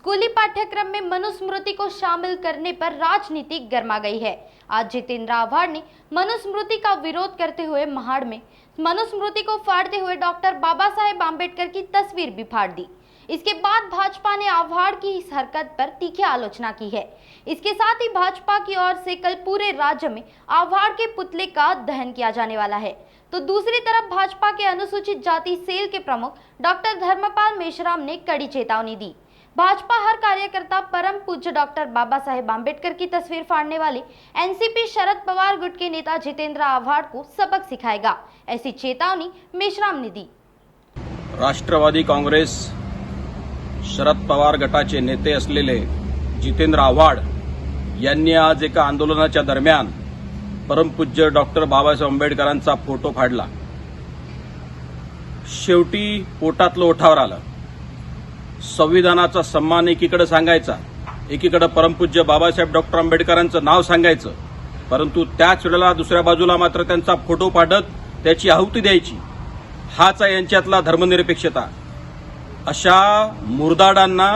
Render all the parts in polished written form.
स्कूली पाठ्यक्रम में मनुस्मृति को शामिल करने पर राजनीति गर्मा गई है। आज जितेंद्र आव्हाड ने मनुस्मृति का विरोध करते हुए महाड़ में मनुस्मृति को फाड़ते हुए डॉक्टर बाबा साहेब आम्बेडकर की तस्वीर भी फाड़ दी। इसके बाद भाजपा ने आव्हाड की इस हरकत पर तीखी आलोचना की है। इसके साथ ही भाजपा की ओर से कल पूरे राज्य में आव्हाड के पुतले का दहन किया जाने वाला है। तो दूसरी तरफ भाजपा के अनुसूचित जाति सेल के प्रमुख डॉक्टर धर्मपाल मेश्राम ने कड़ी चेतावनी दी। भाजपा हर कार्यकर्ता परम पूज्य डॉक्टर बाबा साहेब आम्बेडकर की तस्वीर फाड़ने वाले एनसीपी शरद पवार गुट के नेता जितेंद्र आव्हाड को सबक सिखाएगा, ऐसी चेतावनी मेश्राम ने दी। राष्ट्रवादी काँग्रेस शरद पवार गटाचे नेते असलेले जितेंद्र आव्हाड यांनी आज एका आंदोलनाच्या दरम्यान परमपूज्य डॉक्टर बाबासाहेब आंबेडकरांचा फोटो फाडला। शेवटी पोटातलं ओठावर आलं। संविधानाचा सन्मान एकीकडे सांगायचा, एकीकडे परमपूज्य बाबासाहेब डॉक्टर आंबेडकरांचं नाव सांगायचं, परंतु त्याच वेळेला दुसऱ्या बाजूला मात्र त्यांचा फोटो फाडत त्याची आहुती द्यायची। हाच आहे यांच्यातला धर्मनिरपेक्षता। अशा मुर्दाडांना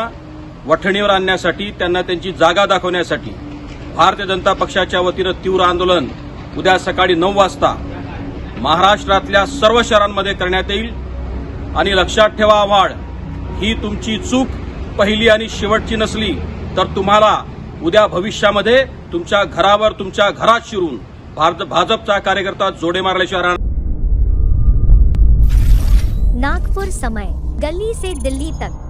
वठणीवर आणण्यासाठी, त्यांना त्यांची जागा दाखवण्यासाठी भारतीय जनता पक्षाच्या वतीनं तीव्र आंदोलन उद्या सकाळी 9 वाजता महाराष्ट्रातल्या सर्व शहरांमध्ये करण्यात येईल। आणि लक्षात ठेवा, आव्हाड ही तुमची चूक पहिली आणि शेवटची नसली तर तुम्हाला उद्या भविष्यामध्ये तुमच्या घरावर, तुमच्या घरात शिरून भाजपचा कार्यकर्ता जोडे मारल्याशिवाय राहणार। नागपुर समय, गली से दिल्ली तक।